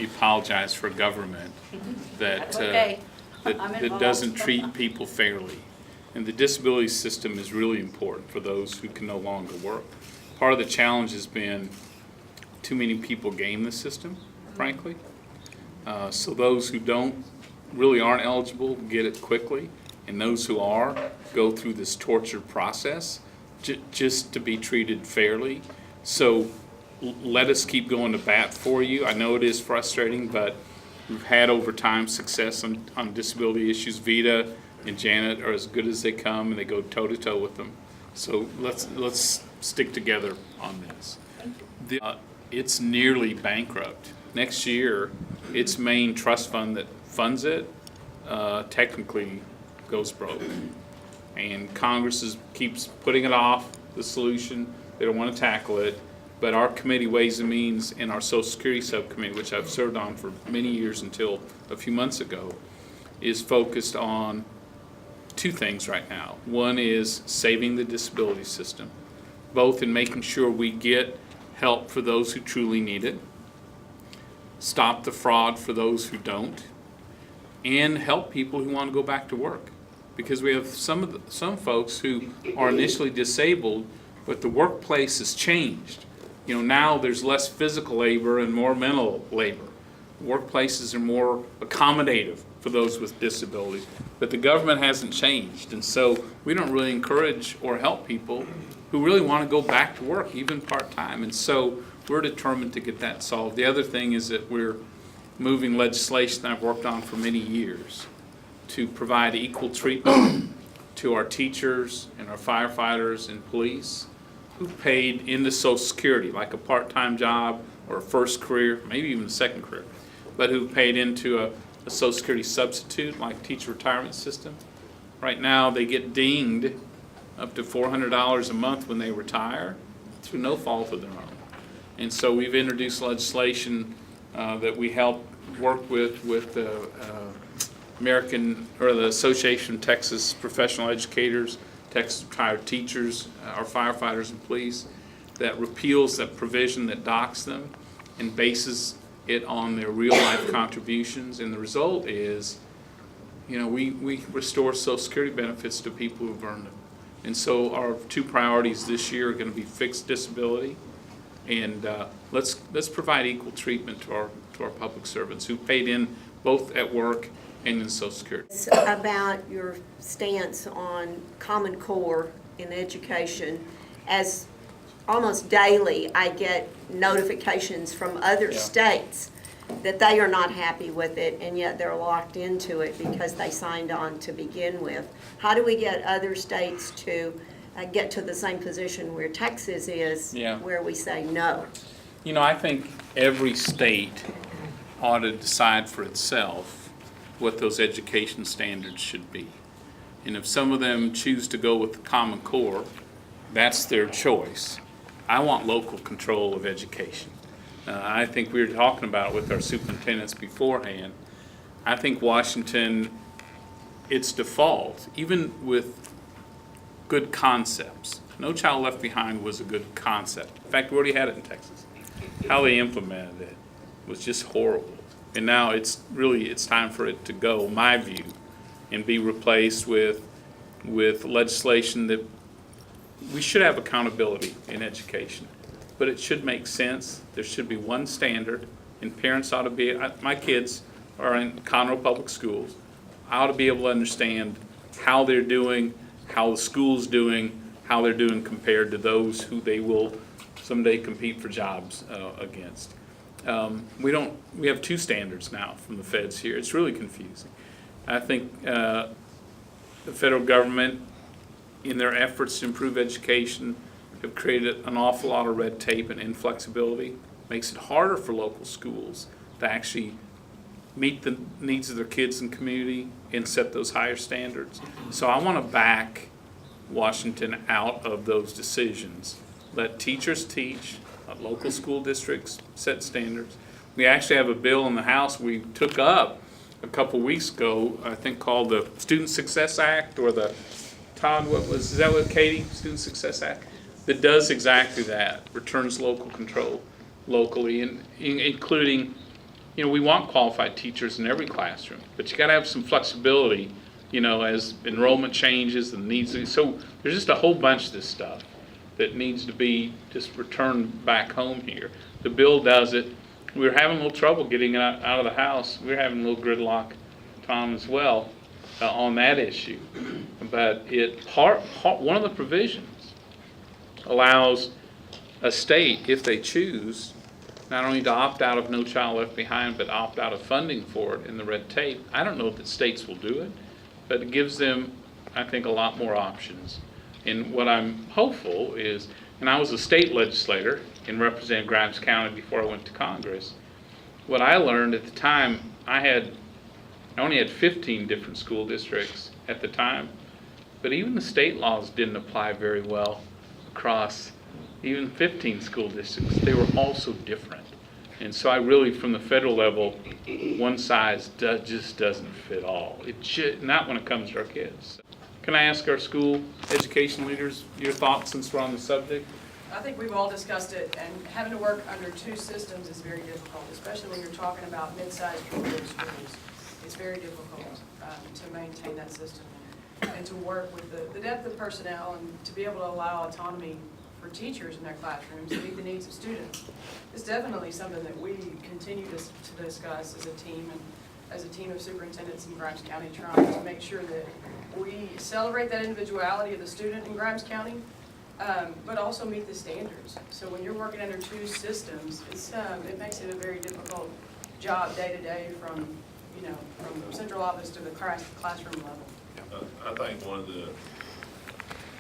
me apologize for a government that, okay. that doesn't treat people fairly. And the disability system is really important for those who can no longer work. Part of the challenge has been too many people game the system, frankly. So those who really aren't eligible get it quickly, and those who are go through this tortured process just to be treated fairly. So let us keep going to bat for you. I know it is frustrating, but we've had over time success on disability issues. Vita and Janet are as good as they come, and they go toe to toe with them. So let's stick together on this. It's nearly bankrupt. Next year, its main trust fund that funds it technically goes broke, and Congress keeps putting it off. The solution, they don't want to tackle it. But our committee, Ways and Means, and our Social Security subcommittee, which I've served on for many years until a few months ago, is focused on two things right now. One is saving the disability system, both in making sure we get help for those who truly need it, stop the fraud for those who don't, and help people who want to go back to work. Because we have some folks who are initially disabled, but the workplace has changed. You know, now there's less physical labor and more mental labor. Workplaces are more accommodative for those with disabilities, but the government hasn't changed, and so we don't really encourage or help people who really want to go back to work, even part-time, and so we're determined to get that solved. The other thing is that we're moving legislation that I've worked on for many years to provide equal treatment to our teachers and our firefighters and police who paid into Social Security, like a part-time job or a first career, maybe even a second career, but who paid into a Social Security substitute, like teacher retirement system. Right now, they get dinged up to $400 a month when they retire through no fault of their own. And so we've introduced legislation that we help work with the the Association of Texas Professional Educators, Texas Retired Teachers, our firefighters and police, that repeals that provision that docks them and bases it on their real life contributions. And the result is, you know, we restore Social Security benefits to people who've earned them. And so our two priorities this year are going to be fixed disability, and let's provide equal treatment to our public servants who paid in both at work and in Social Security. It's about your stance on Common Core in education. As almost daily I get notifications from other states that they are not happy with it, and yet they're locked into it because they signed on to begin with. How do we get other states to get to the same position where Texas is, where we say no? You know, I think every state ought to decide for itself what those education standards should be. And if some of them choose to go with the Common Core, that's their choice. I want local control of education. I think we were talking about it with our superintendents beforehand. I think Washington, its default, even with good concepts. No Child Left Behind was a good concept. In fact, we already had it in Texas. How they implemented it was just horrible. And now it's time for it to go, my view, and be replaced with legislation that we should have accountability in education, but it should make sense. There should be one standard, and parents ought to be, my kids are in Conroe Public Schools, I ought to be able to understand how they're doing, how the school's doing, how they're doing compared to those who they will someday compete for jobs against. We have two standards now from the feds here. It's really confusing. I think the federal government, in their efforts to improve education, have created an awful lot of red tape and inflexibility. Makes it harder for local schools to actually meet the needs of their kids and community and set those higher standards. So I want to back Washington out of those decisions. Let teachers teach, let local school districts set standards. We actually have a bill in the House we took up a couple weeks ago, I think called the Student Success Act, or the, Todd, is that what, Katie? Student Success Act? That does exactly that, returns local control locally, and including you know, we want qualified teachers in every classroom, but you got to have some flexibility, you know, as enrollment changes and needs. So there's just a whole bunch of this stuff that needs to be just returned back home here. The bill does it. We were having a little trouble getting it out of the House. We were having a little gridlock, Tom, as well, on that issue. But one of the provisions allows a state, if they choose, not only to opt out of No Child Left Behind, but opt out of funding for it in the red tape. I don't know if the states will do it, but it gives them, I think, a lot more options. And what I'm hopeful is, and I was a state legislator and represented Grimes County before I went to Congress. What I learned at the time, I only had 15 different school districts at the time, but even the state laws didn't apply very well across even 15 school districts. They were all so different. And so I really, from the federal level, one size just doesn't fit all. Not when it comes to our kids. Can I ask our school education leaders your thoughts since we're on the subject? I think we've all discussed it, and having to work under two systems is very difficult, especially when you're talking about mid-sized rural schools. It's very difficult to maintain that system and to work with the depth of personnel and to be able to allow autonomy for teachers in their classrooms to meet the needs of students. It's definitely something that we continue to discuss as a team and as a team of superintendents in Grimes County, trying to make sure that we celebrate that individuality of the student in Grimes County, but also meet the standards. So when you're working under two systems, it makes it a very difficult job day to day from central office to the classroom level. I think one of the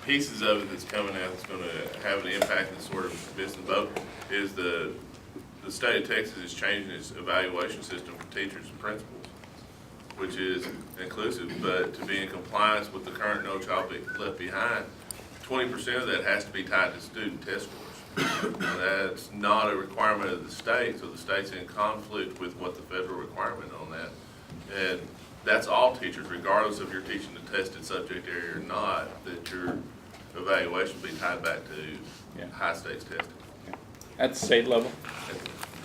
pieces of it that's coming out that's going to have an impact that's sort of missing the boat is the state of Texas is changing its evaluation system for teachers and principals, which is inclusive, but to be in compliance with the current No Child Left Behind, 20% of that has to be tied to student test scores. And that's not a requirement of the state, so the state's in conflict with what the federal requirement on that. And that's all teachers, regardless of you're teaching a tested subject area or not, that your evaluation will be tied back to high stakes testing. At the state level?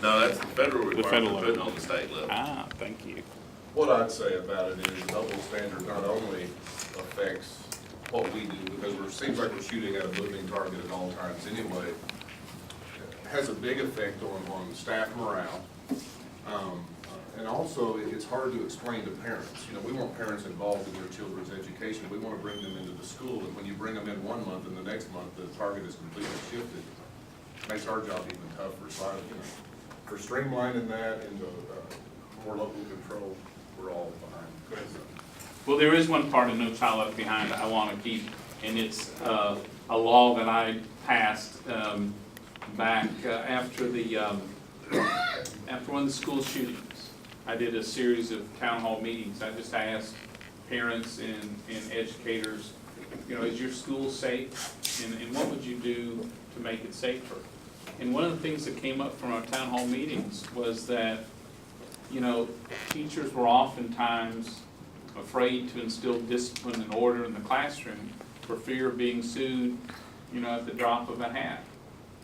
No, that's the federal requirement federal putting level. on the state level. Ah, thank you. What I'd say about it is double standard not only affects what we do, because it seems like we're shooting at a moving target at all times anyway, it has a big effect on staff morale. And also, it's hard to explain to parents. You know, we want parents involved in their children's education. We want to bring them into the school, and when you bring them in one month and the next month the target is completely shifted, it makes our job even tougher. So, for streamlining that into more local control, we're all behind. Go ahead, sir. Well, there is one part of No Child Left Behind I want to keep, and it's a law that I passed back after one of the school shootings. I did a series of town hall meetings. I just asked parents and educators, is your school safe? And what would you do to make it safer? And one of the things that came up from our town hall meetings was that, teachers were oftentimes afraid to instill discipline and order in the classroom for fear of being sued, at the drop of a hat.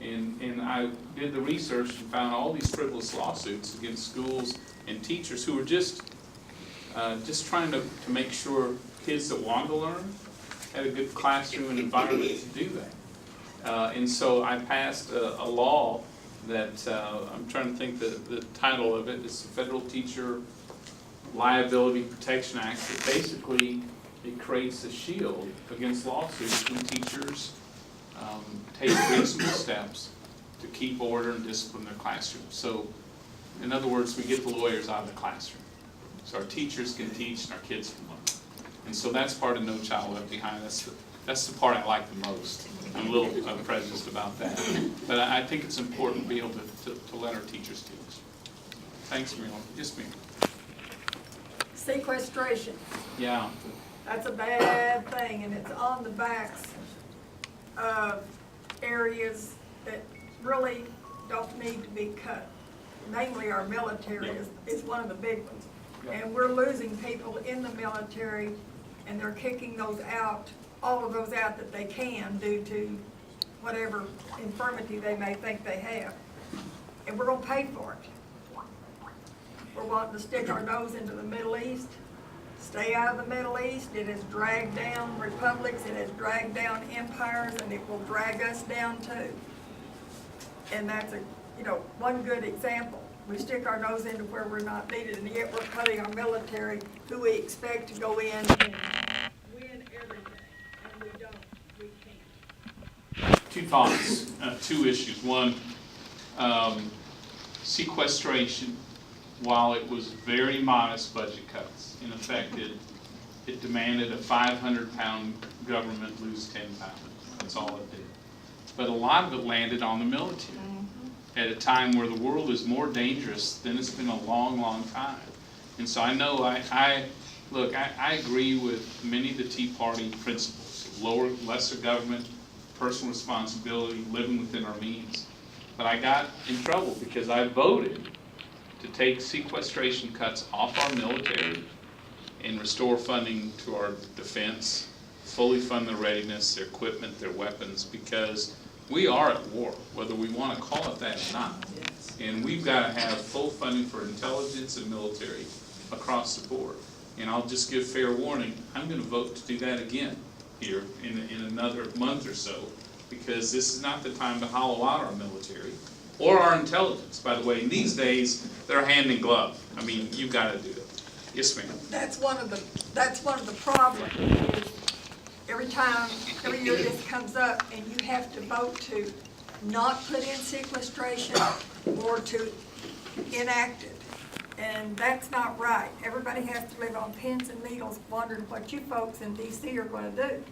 And I did the research and found all these frivolous lawsuits against schools and teachers who were just trying to make sure kids that wanted to learn had a good classroom and environment to do that. And so I passed a law that, I'm trying to think the title of it, it's the Federal Teacher Liability Protection Act, that basically it creates a shield against lawsuits when teachers take reasonable steps to keep order and discipline in their classroom. So, in other words, we get the lawyers out of the classroom, so our teachers can teach and our kids can learn. And so that's part of No Child Left Behind. That's the part I like the most. I'm a little prejudiced about that, but I think it's important to be able to let our teachers teach. Thanks, Mary. Just me. Sequestration. Yeah. That's a bad thing, and it's on the backs of areas that really don't need to be cut. Namely, our military is one of the big ones. And we're losing people in the military, and they're kicking those out, all of those out that they can due to whatever infirmity they may think they have. And we're gonna pay for it. we're wanting to stick our nose into the Middle East. Stay out of the Middle East. It has dragged down republics, it has dragged down empires, and it will drag us down too. And that's one good example. We stick our nose into where we're not needed, and yet we're cutting our military, who we expect to go in and win everything, and we don't, we can't. Two thoughts, two issues. One, sequestration, while it was very modest budget cuts, in effect it demanded a 500-pound government lose 10 pounds. That's all it did. But a lot of it landed on the military at a time where the world is more dangerous than it's been a long, long time. And so I know I agree with many of the Tea Party principles: lesser government, personal responsibility, living within our means. But I got in trouble because I voted to take sequestration cuts off our military and restore funding to our defense, fully fund their readiness, their equipment, their weapons, because we are at war, whether we want to call it that or not. And we've got to have full funding for intelligence and military across the board. And I'll just give fair warning, I'm going to vote to do that again here in another month or so, because this is not the time to hollow out our military or our intelligence. By the way, in these days, they're hand in glove. I mean, you've got to do it. Yes, ma'am. That's one of the problems. Every year this comes up, and you have to vote to not put in sequestration or to enact it. And that's not right. Everybody has to live on pins and needles wondering what you folks in DC are going to do.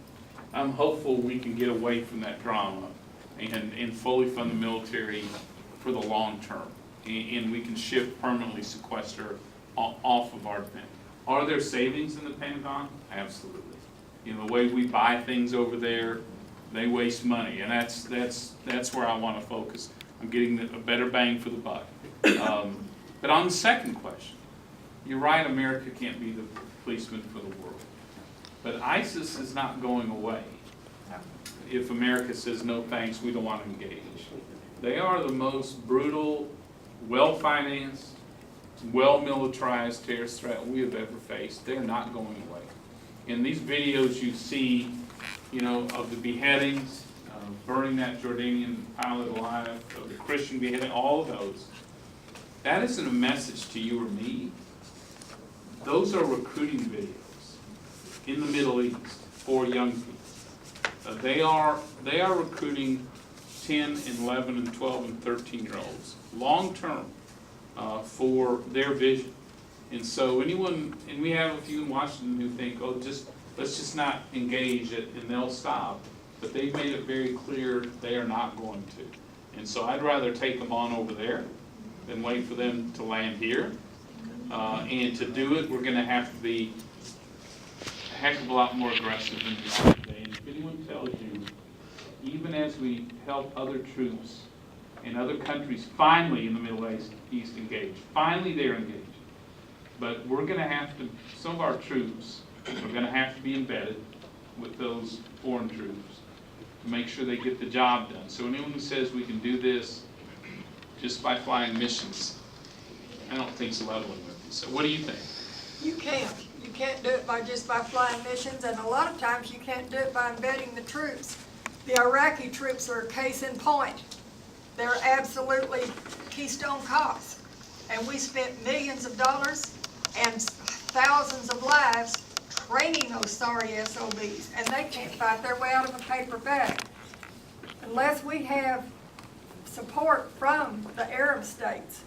I'm hopeful we can get away from that drama and fully fund the military for the long term. And we can shift permanently sequester off of our defense. Are there savings in the Pentagon? Absolutely. You know, the way we buy things over there, they waste money, and that's where I want to focus. I'm getting a better bang for the buck. But on the second question, you're right, America can't be the policeman for the world. But ISIS is not going away. If America says, no thanks, we don't want to engage. They are the most brutal, well-financed, well-militarized terrorist threat we have ever faced. They're not going away. In these videos you see, of the beheadings, burning that Jordanian pilot alive, of the Christian beheading, all of those, that isn't a message to you or me. Those are recruiting videos in the Middle East for young people. They are recruiting 10 and 11 and 12 and 13-year-olds long term for their vision. And so and we have a few in Washington who think, let's just not engage it and they'll stop. But they've made it very clear they are not going to. And so I'd rather take them on over there than wait for them to land here. And to do it, we're going to have to be a heck of a lot more aggressive than we are today. And if anyone tells you, even as we help other troops in other countries finally in the Middle East engage, finally they're engaged. But we're going to have to, some of our troops are going to have to be embedded with those foreign troops to make sure they get the job done. So anyone who says we can do this just by flying missions, I don't think it's leveling with you. So what do you think? You can't. You can't do it just by flying missions, and a lot of times you can't do it by embedding the troops. The Iraqi troops are a case in point. They're absolutely keystone cops. And we spent millions of dollars and thousands of lives training those sorry SOBs, and they can't fight their way out of a paper bag. Unless we have support from the Arab states,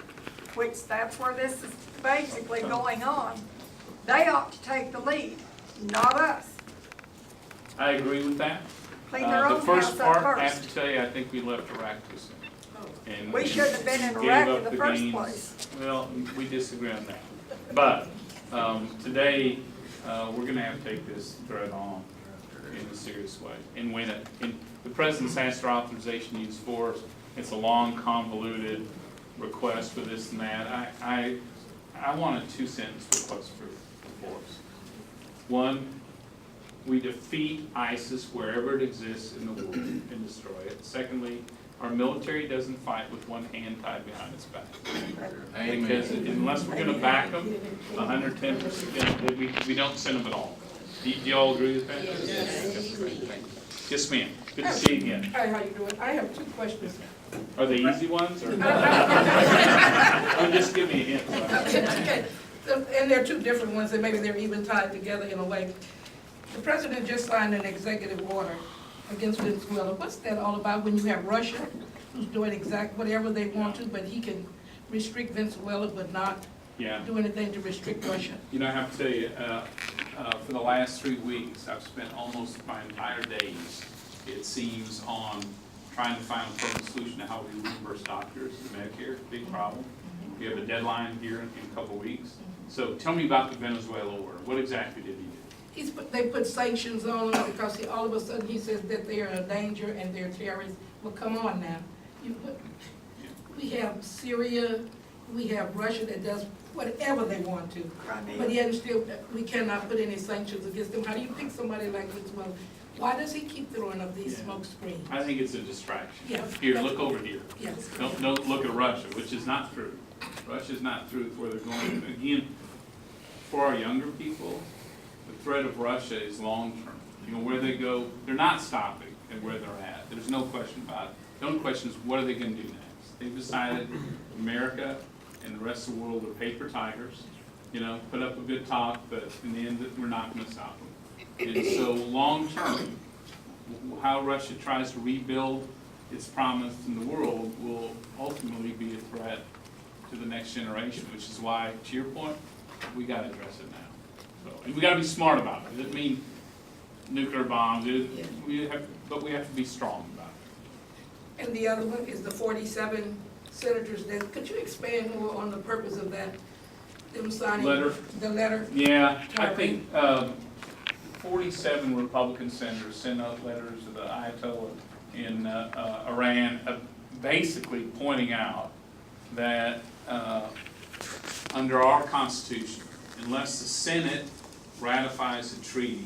which that's where this is basically going on, they ought to take the lead, not us. I agree with that. Clean their own The first house up part, I have first. to tell you, I think we left Iraq too soon. And We shouldn't have been in gave Iraq up in the the first gains. place. Well, we disagree on that. But today, we're going to have to take this threat on in a serious way and win it. And the President's asked for authorization to use force. It's a long, convoluted request for this and that. I want a two-sentence request for force. One, we defeat ISIS wherever it exists in the world and destroy it. Secondly, our military doesn't fight with one hand tied behind its back. Because unless we're gonna back them, 110%, we don't send them at all. Do y'all agree with that? Yes. Yes, ma'am. Good to see you again. Hi, how you doing? I have two questions. Are they easy ones, or? Oh, just give me a hint. Okay, and they're two different ones, and maybe they're even tied together in a way. The president just signed an executive order against Venezuela. What's that all about when you have Russia, who's doing whatever they want to, but he can restrict Venezuela but not Yeah. do anything to restrict Russia? You know, I have to tell you, for the last 3 weeks, I've spent almost my entire days, it seems, on trying to find a permanent solution to how we reimburse doctors and Medicare. Big problem. We have a deadline here in a couple of weeks. So tell me about the Venezuela order. What exactly did he do? They put sanctions on them because all of a sudden he says that they're a danger and they're terrorists. Well, come on now. We have Syria, we have Russia that does whatever they want to. But yet still, we cannot put any sanctions against them. How do you pick somebody like Venezuela? Why does he keep throwing up these smoke screens? I think it's a distraction. Yeah. Here, look over here. Yes. Don't look at Russia, which is not true. Russia's not true where they're going. Again, for our younger people, the threat of Russia is long-term. You know, where they go, they're not stopping at where they're at. There's no question about it. The only question is, what are they going to do next? They've decided America and the rest of the world are paper tigers. You know, put up a good talk, but in the end, we're not going to stop them. And so, long-term, how Russia tries to rebuild its promise in the world will ultimately be a threat to the next generation, which is why, to your point, we got to address it now. So, and we got to be smart about it. It doesn't mean nuclear bombs, but we have to be strong about it. And the other one is the 47 senators. Could you expand more on the purpose of that? Them signing the letter? Yeah, I think 47 Republican senators sent out letters to the Ayatollah in Iran, basically pointing out that under our Constitution, unless the Senate ratifies a treaty,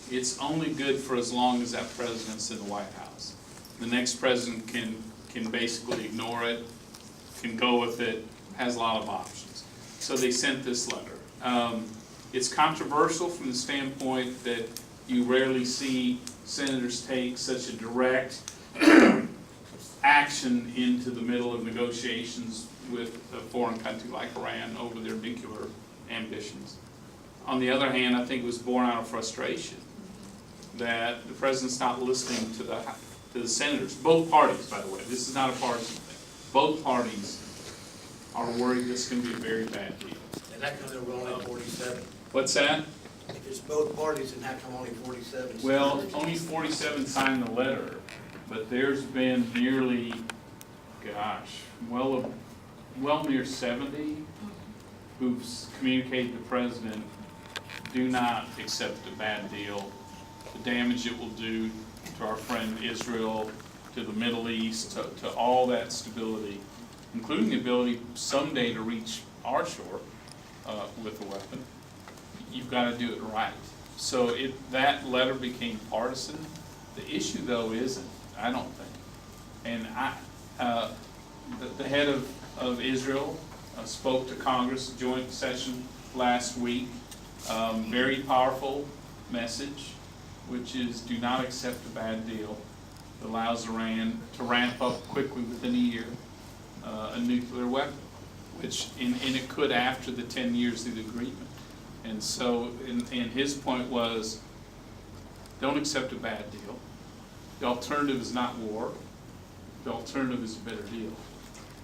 it's only good for as long as that president's in the White House. The next president can basically ignore it, can go with it, has a lot of options. So they sent this letter. It's controversial from the standpoint that you rarely see senators take such a direct action into the middle of negotiations with a foreign country like Iran over their nuclear ambitions. On the other hand, I think it was born out of frustration that the president's not listening to the senators. Both parties, by the way. This is not a partisan thing. Both parties are worried this is going to be a very bad deal. And that comes over only 47. What's that? If it's both parties, then how come only 47? Well, only 47 signed the letter, but there's been nearly, gosh, well near 70 who've communicated to the president, do not accept a bad deal. The damage it will do to our friend Israel, to the Middle East, to all that stability, including the ability someday to reach our shore with a weapon. You've got to do it right. So that letter became partisan. The issue, though, isn't, I don't think. And the head of Israel spoke to Congress, joint session last week. Very powerful message, which is do not accept a bad deal that allows Iran to ramp up quickly within a year a nuclear weapon, which and it could after the 10 years of the agreement. And so, and his point was, don't accept a bad deal. The alternative is not war. The alternative is a better deal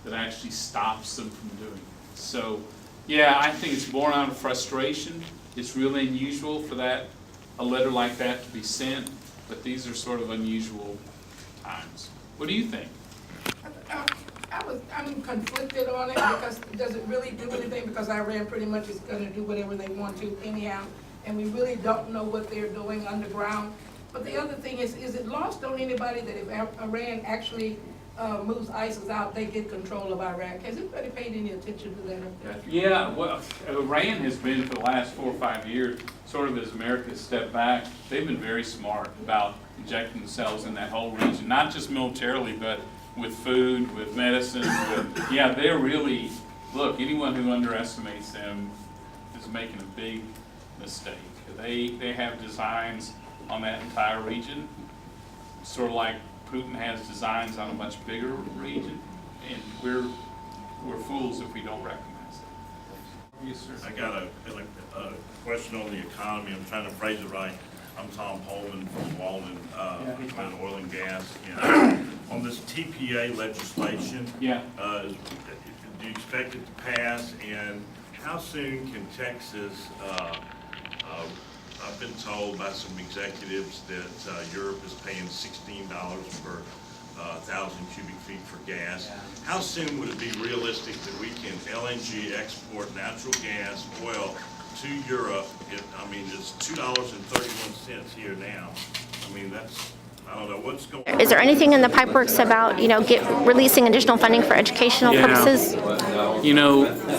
that actually stops them from doing it. So, yeah, I think it's born out of frustration. It's really unusual for a letter like that to be sent, but these are sort of unusual times. What do you think? I'm conflicted on it because does it really do anything? Because Iran pretty much is going to do whatever they want to anyhow, and we really don't know what they're doing underground. But the other thing is it lost on anybody that if Iran actually moves ISIS out, they get control of Iraq? Has anybody paid any attention to that? Yeah, well, Iran has been for the last 4 or 5 years, sort of as America stepped back, they've been very smart about injecting themselves in that whole region, not just militarily, but with food, with medicine, yeah, they're really, look, anyone who underestimates them is making a big mistake. They have designs on that entire region, sort of like Putin has designs on a much bigger region, and we're fools if we don't recognize it. Yes, sir. I got a question on the economy. I'm trying to phrase it right. I'm Tom Pullman from Walden, in oil and gas. On this TPA legislation, Yeah. Do you expect it to pass? And how soon can Texas, I've been told by some executives that Europe is paying $16 per 1,000 cubic feet for gas. How soon would it be realistic that we can LNG export natural gas, oil to Europe? It's $2.31 here now. I don't know what's going on. Is there anything in the pipeworks about, releasing additional funding for educational purposes?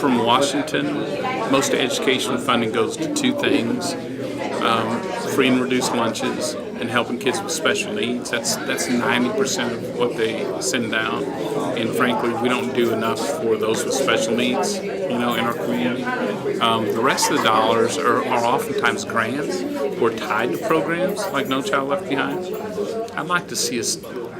From Washington, most education funding goes to two things. Free and reduced lunches and helping kids with special needs. That's 90% of what they send down. And frankly, we don't do enough for those with special needs, in our community. The rest of the dollars are oftentimes grants or tied to programs like No Child Left Behind. I'd like to see us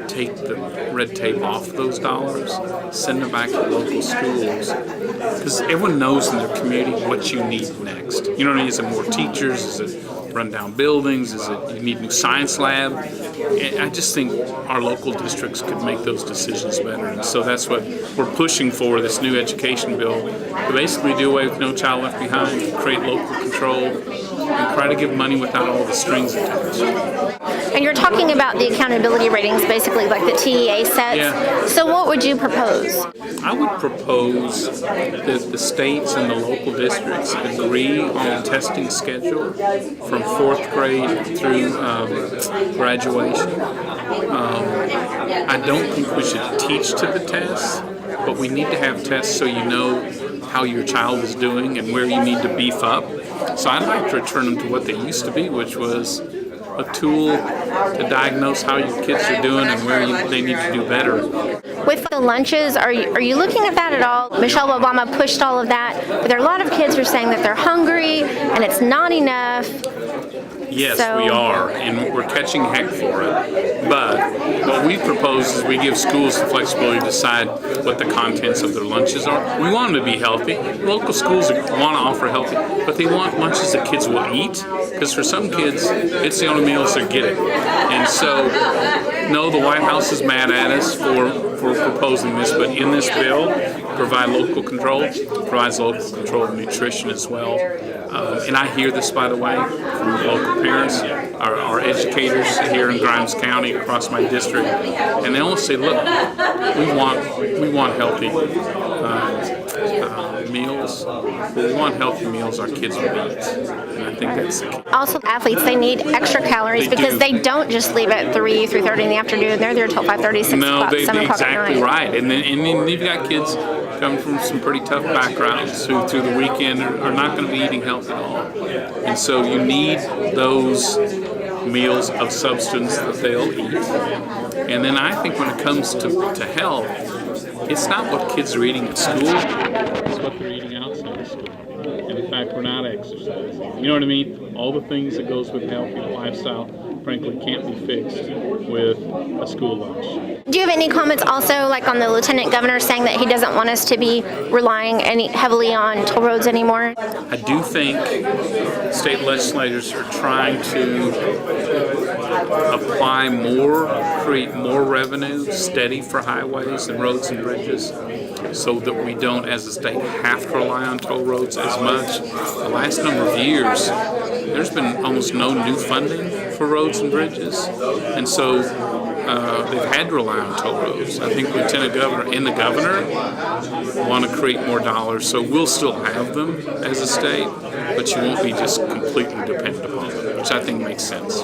take the red tape off those dollars, send them back to local schools, because everyone knows in their community what you need next. You know what I mean? Is it more teachers? Is it run-down buildings? Is it you need a new science lab? And I just think our local districts could make those decisions better, and so that's what we're pushing for, this new education bill, to basically do away with No Child Left Behind, create local control, and try to give money without all the strings attached. And you're talking about the accountability ratings, basically like the TEA sets. Yeah. So what would you propose? I would propose that the states and the local districts agree on a testing schedule from 4th grade through graduation. I don't think we should teach to the tests, but we need to have tests so you know how your child is doing and where you need to beef up. So I'd like to return them to what they used to be, which was a tool to diagnose how your kids are doing and where they need to do better. With the lunches, are you looking at that at all? Michelle Obama pushed all of that, but there are a lot of kids who are saying that they're hungry and it's not enough. Yes, we are, and we're catching heck for it. But what we propose is we give schools the flexibility to decide what the contents of their lunches are. We want them to be healthy. Local schools want to offer healthy, but they want lunches that kids will eat, because for some kids, it's the only meals they're getting. And so, no, the White House is mad at us for proposing this, but in this bill, provide local control, provides local control of nutrition as well. And I hear this, by the way, from local parents, our educators here in Grimes County, across my district, and they all say, look, we want healthy meals, but we want healthy meals our kids will eat. And I think that's the key. Also, athletes, they need extra calories because they don't just leave at 3:30 in the afternoon. They're there till 5:30, 6 o'clock, 7 o'clock at exactly night. right. And then you've got kids coming from some pretty tough backgrounds who through the weekend are not going to be eating healthy at all. And so you need those meals of substance that they'll eat. And then I think when it comes to health, it's not what kids are eating at school, it's what they're eating outside of school. And in fact, we're not exercising. You know what I mean? All the things that goes with healthy lifestyle, frankly, can't be fixed with a school lunch. Do you have any comments also, like on the lieutenant governor saying that he doesn't want us to be relying heavily on toll roads anymore? I do think state legislators are trying to apply more, create more revenue, steady for highways and roads and bridges, so that we don't, as a state, have to rely on toll roads as much. The last number of years, there's been almost no new funding for roads and bridges, and so they've had to rely on toll roads. I think Lieutenant Governor and the Governor want to create more dollars, so we'll still have them as a state, but you won't be just completely dependent upon them, which I think makes sense.